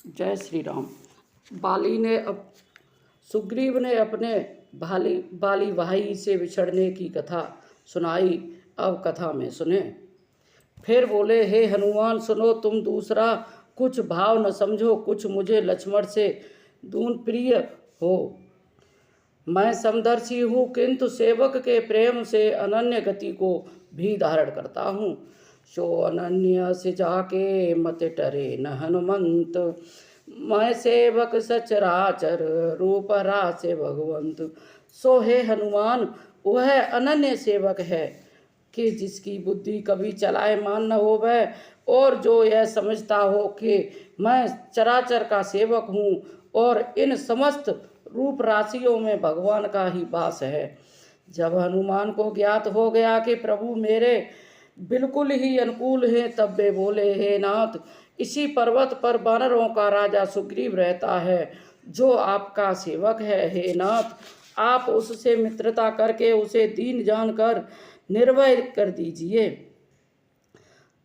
जय श्री राम। बाली ने अब सुग्रीव ने अपने बाली भाई से बिछड़ने की कथा सुनाई। अब कथा में सुने। फिर बोले, हे हनुमान सुनो, तुम दूसरा कुछ भाव न समझो, कुछ मुझे लक्ष्मण से दून प्रिय हो। मैं समदर्शी हूँ, किंतु सेवक के प्रेम से अनन्य गति को भी धारण करता हूँ। सो अनन्य से जाके मत टरे न हनुमंत, मैं सेवक सचराचर रूप रासे भगवंत। सो हे हनुमान, वह अनन्य सेवक है कि जिसकी बुद्धि कभी चलायमान न होवे, और जो यह समझता हो कि मैं चराचर का सेवक हूँ और इन समस्त रूप राशियों में भगवान का ही वास है। जब हनुमान को ज्ञात हो गया कि प्रभु मेरे बिल्कुल ही अनुकूल हैं, तब वे बोले, हे नाथ, इसी पर्वत पर वानरों का राजा सुग्रीव रहता है, जो आपका सेवक है। हे नाथ, आप उससे मित्रता करके उसे दीन जानकर निर्भय कर दीजिए।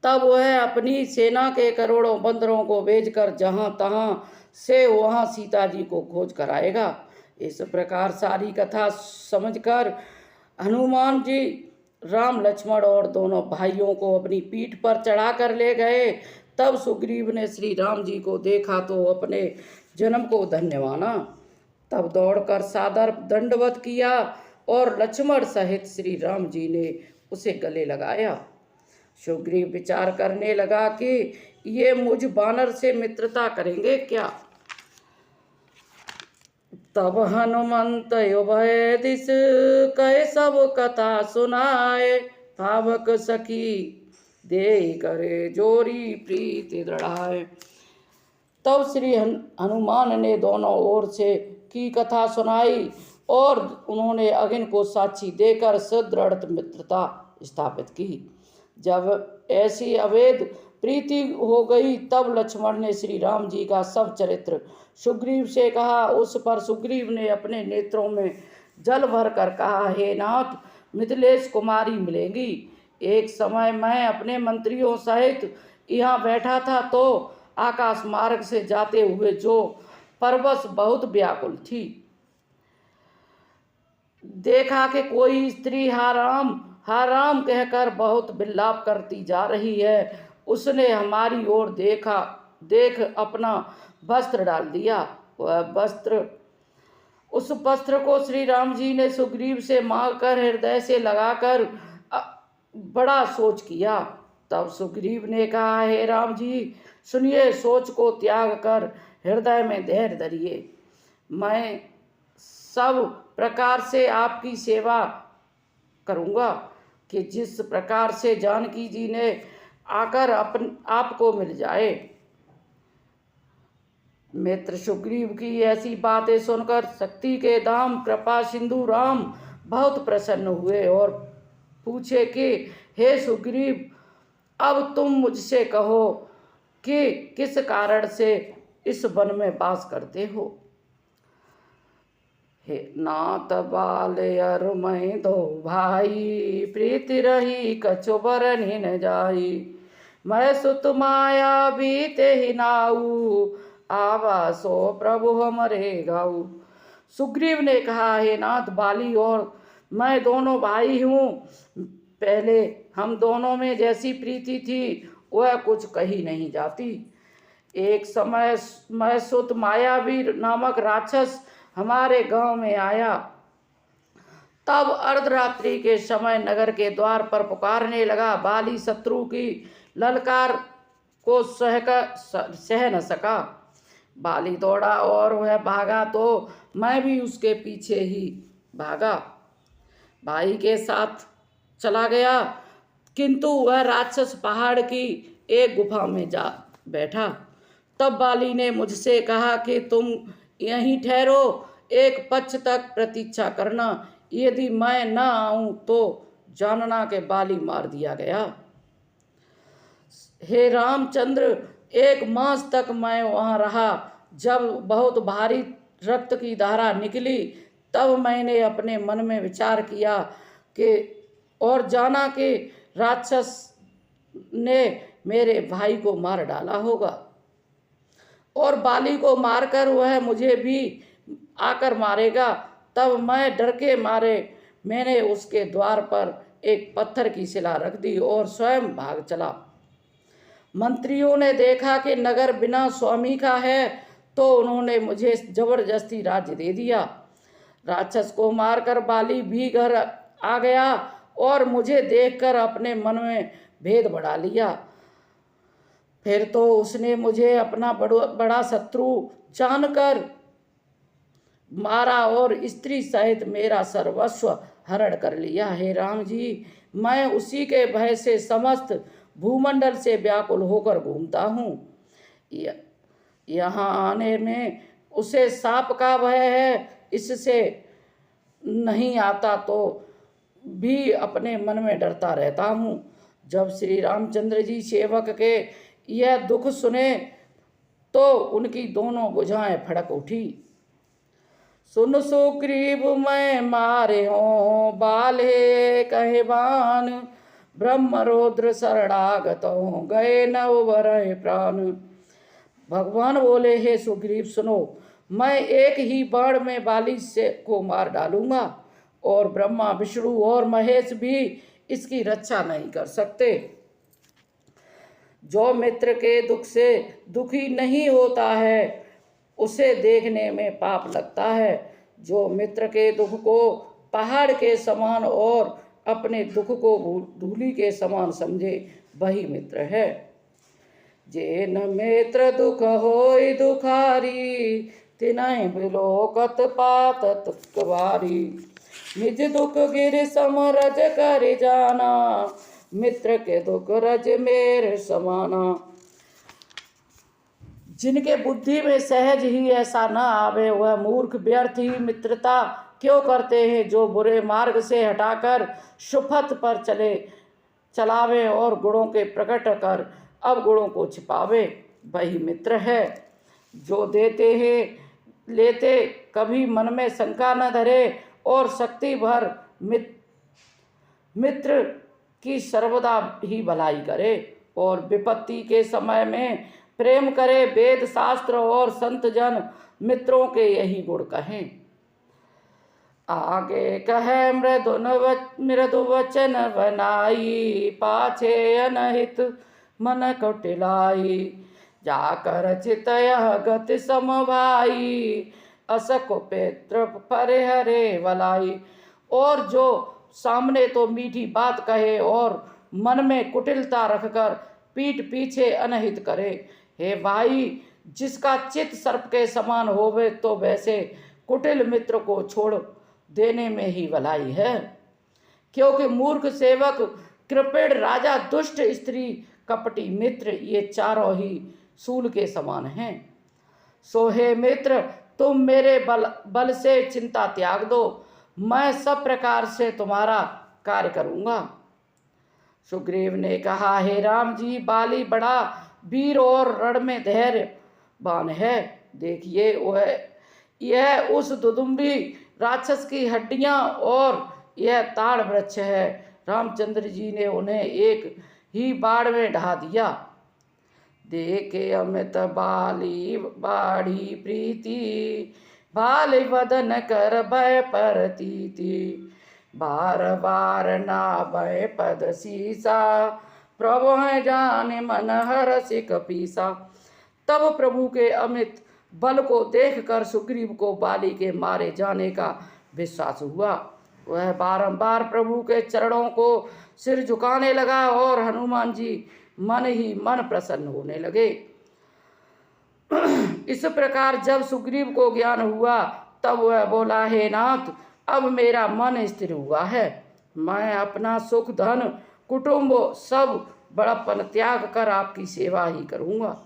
तब वह अपनी सेना के करोड़ों बंदरों को भेजकर जहाँ तहाँ से वहाँ सीता जी को खोज कर आएगा। इस प्रकार सारी कथा समझकर हनुमान जी राम लक्ष्मण और दोनों भाइयों को अपनी पीठ पर चढ़ा कर ले गए। तब सुग्रीव ने श्री राम जी को देखा तो अपने जन्म को धन्य माना। तब दौड़कर सादर दंडवत किया और लक्ष्मण सहित श्री राम जी ने उसे गले लगाया। सुग्रीव विचार करने लगा कि ये मुझ बानर से मित्रता करेंगे क्या। तब हनुमंत उभय दिस कहे सब कथा सुनाए, पावक सखी दे करे जोरी प्रीति दृढ़ाए। तब श्री हनुमान ने दोनों ओर से की कथा सुनाई और उन्होंने अग्नि को साक्षी देकर सुदृढ़ मित्रता स्थापित की। जब ऐसी अवैध प्रीति हो गई, तब लक्ष्मण ने श्री राम जी का सब चरित्र सुग्रीव से कहा। उस पर सुग्रीव ने अपने नेत्रों में जल भर कर कहा, हे नाथ, मिथिलेश कुमारी मिलेंगी। एक समय मैं अपने मंत्रियों सहित यहाँ बैठा था तो आकाश मार्ग से जाते हुए जो परवश बहुत व्याकुल थी, देखा कि कोई स्त्री हा राम कहकर बहुत विलाप करती जा रही है। उसने हमारी ओर देख अपना वस्त्र डाल दिया। उस वस्त्र को श्री राम जी ने सुग्रीव से मांग कर हृदय से लगाकर बड़ा सोच किया। तब सुग्रीव ने कहा, हे राम जी सुनिए, सोच को त्याग कर हृदय में धैर्य धरिए। मैं सब प्रकार से आपकी सेवा करूँगा कि जिस प्रकार से जानकी जी ने आकर आपको मिल जाए। मित्र सुग्रीव की ऐसी बातें सुनकर शक्ति के धाम कृपा सिंधु राम बहुत प्रसन्न हुए और पूछे कि हे सुग्रीव, अब तुम मुझसे कहो कि किस कारण से इस वन में वास करते हो। हे नाथ, बाल अरु मैं दो भाई, प्रीति रही कछु बरनि न जाई। मैं सुत माया बीते ही नाऊ, आवा सो प्रभु हमरे गाऊ। सुग्रीव ने कहा, हे नाथ, बाली और मैं दोनों भाई हूँ। पहले हम दोनों में जैसी प्रीति थी वह कुछ कही नहीं जाती। एक समय मैं सुत मायावी नामक राक्षस हमारे गांव में आया। तब अर्धरात्रि के समय नगर के द्वार पर पुकारने लगा। बाली शत्रु की ललकार को सह न सका। बाली दौड़ा और वह भागा तो मैं भी उसके पीछे ही भागा, भाई के साथ चला गया। किंतु वह राक्षस पहाड़ की एक गुफा में जा बैठा। तब बाली ने मुझसे कहा कि तुम यहीं ठहरो, एक पक्ष तक प्रतीक्षा करना। यदि मैं न आऊं तो जानना के बाली मार दिया गया। हे रामचंद्र, एक मास तक मैं वहाँ रहा। जब बहुत भारी रक्त की धारा निकली, तब मैंने अपने मन में विचार किया कि और जाना कि राक्षस ने मेरे भाई को मार डाला होगा और बाली को मारकर वह मुझे भी आकर मारेगा। तब मैं डर के मारे मैंने उसके द्वार पर एक पत्थर की शिला रख दी और स्वयं भाग चला। मंत्रियों ने देखा कि नगर बिना स्वामी का है, तो उन्होंने मुझे जबरदस्ती राज्य दे दिया। राक्षस को मारकर बाली भी घर आ गया और मुझे देखकर अपने मन में भेद बढ़ा लिया। फिर तो उसने मुझे अपना बड़ा शत्रु जानकर मारा और स्त्री सहित मेरा सर्वस्व हरण कर लिया। हे राम जी, मैं उसी के भय से समस्त भूमंडल से व्याकुल होकर घूमता हूँ। यहाँ आने में उसे सांप का भय है, इससे नहीं आता तो भी अपने मन में डरता रहता हूँ। जब श्री रामचंद्र जी सेवक के यह दुख सुने तो उनकी दोनों भुजाएं फड़क उठी। सुन सुग्रीव मैं मारे हो बाले कहे बान, ब्रह्म रौद्र शरणागत हो गए नव वरय प्राण। भगवान बोले, हे सुग्रीव सुनो, मैं एक ही बाण में बाली से को मार डालूंगा और ब्रह्मा विष्णु और महेश भी इसकी रक्षा नहीं कर सकते। जो मित्र के दुख से दुखी नहीं होता है उसे देखने में पाप लगता है। जो मित्र के दुख को पहाड़ के समान और अपने दुख को धूलि के समान समझे वही मित्र है। जे न मित्र दुख होय दुखारी, तिनहि बिलोकत पातत कवारी। निज दुख गिर समरज कर जाना, मित्र के दुख रज मेरे समाना। जिनके बुद्धि में सहज ही ऐसा न आवे वह मूर्ख व्यर्थ ही मित्रता क्यों करते हैं। जो बुरे मार्ग से हटाकर सुपथ पर चलावे और गुणों के प्रकट कर अवगुणों को छिपावे वही मित्र है। जो देते हैं लेते कभी मन में शंका न धरे और शक्ति भर मित्र की सर्वदा ही भलाई करे और विपत्ति के समय में प्रेम करे। वेद शास्त्र और संत जन मित्रों के यही गुण कहें। आगे कहे मृदु वचन बनाई, पाछे अनहित मन कौटिलाई। जाकर चितय गति समभाई, असको पेत्र परिहरे वलाई। और जो सामने तो मीठी बात कहे और मन में कुटिलता रखकर पीठ पीछे अनहित करे। हे भाई, जिसका चित्त सर्प के समान होवे तो वैसे कुटिल मित्र को छोड़ देने में ही भलाई है। क्योंकि मूर्ख सेवक, कृपण राजा, दुष्ट स्त्री, कपटी मित्र, ये चारों ही शूल के समान हैं। सो हे मित्र, तुम मेरे बल से चिंता त्याग दो, मैं सब प्रकार से तुम्हारा कार्य करूँगा। सुग्रीव ने कहा, हे राम जी, बाली बड़ा वीर और रण में धैर्यवान है। देखिए यह उस दुदुम्बी राक्षस की हड्डियां और यह ताड़ वृक्ष है। रामचंद्र जी ने उन्हें एक ही बाण में ढा दिया। देखे अमित बाली बाढ़ी प्रीति, बाली वदन कर भय परतीति। बार बार ना भय पद सीसा, प्रभु है जाने मन हरषि कपीसा। तब प्रभु के अमित बल को देखकर सुग्रीव को बाली के मारे जाने का विश्वास हुआ। वह बारंबार प्रभु के चरणों को सिर झुकाने लगा और हनुमान जी मन ही मन प्रसन्न होने लगे। इस प्रकार जब सुग्रीव को ज्ञान हुआ तब वह बोला, हे नाथ, अब मेरा मन स्थिर हुआ है। मैं अपना सुख, धन, कुटुंब सब बड़प्पन त्याग कर आपकी सेवा ही करूँगा।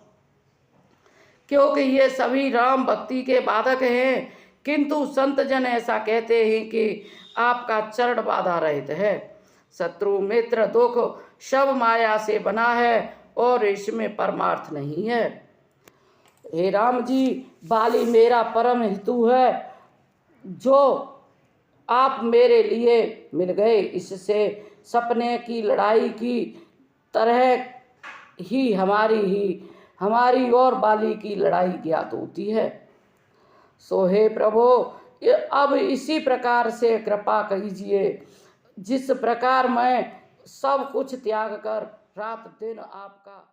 क्योंकि ये सभी राम भक्ति के बाधक हैं, किंतु संत जन ऐसा कहते हैं कि आपका चरण बाधा रहित है। शत्रु मित्र दुख सब माया से बना है और इसमें परमार्थ नहीं है। हे राम जी, बाली मेरा परम हितु है, जो आप मेरे लिए मिल गए। इससे सपने की लड़ाई की तरह ही हमारी और बाली की लड़ाई ज्ञात होती है। सो हे प्रभु, अब इसी प्रकार से कृपा कीजिए जिस प्रकार मैं सब कुछ त्याग कर रात दिन आपका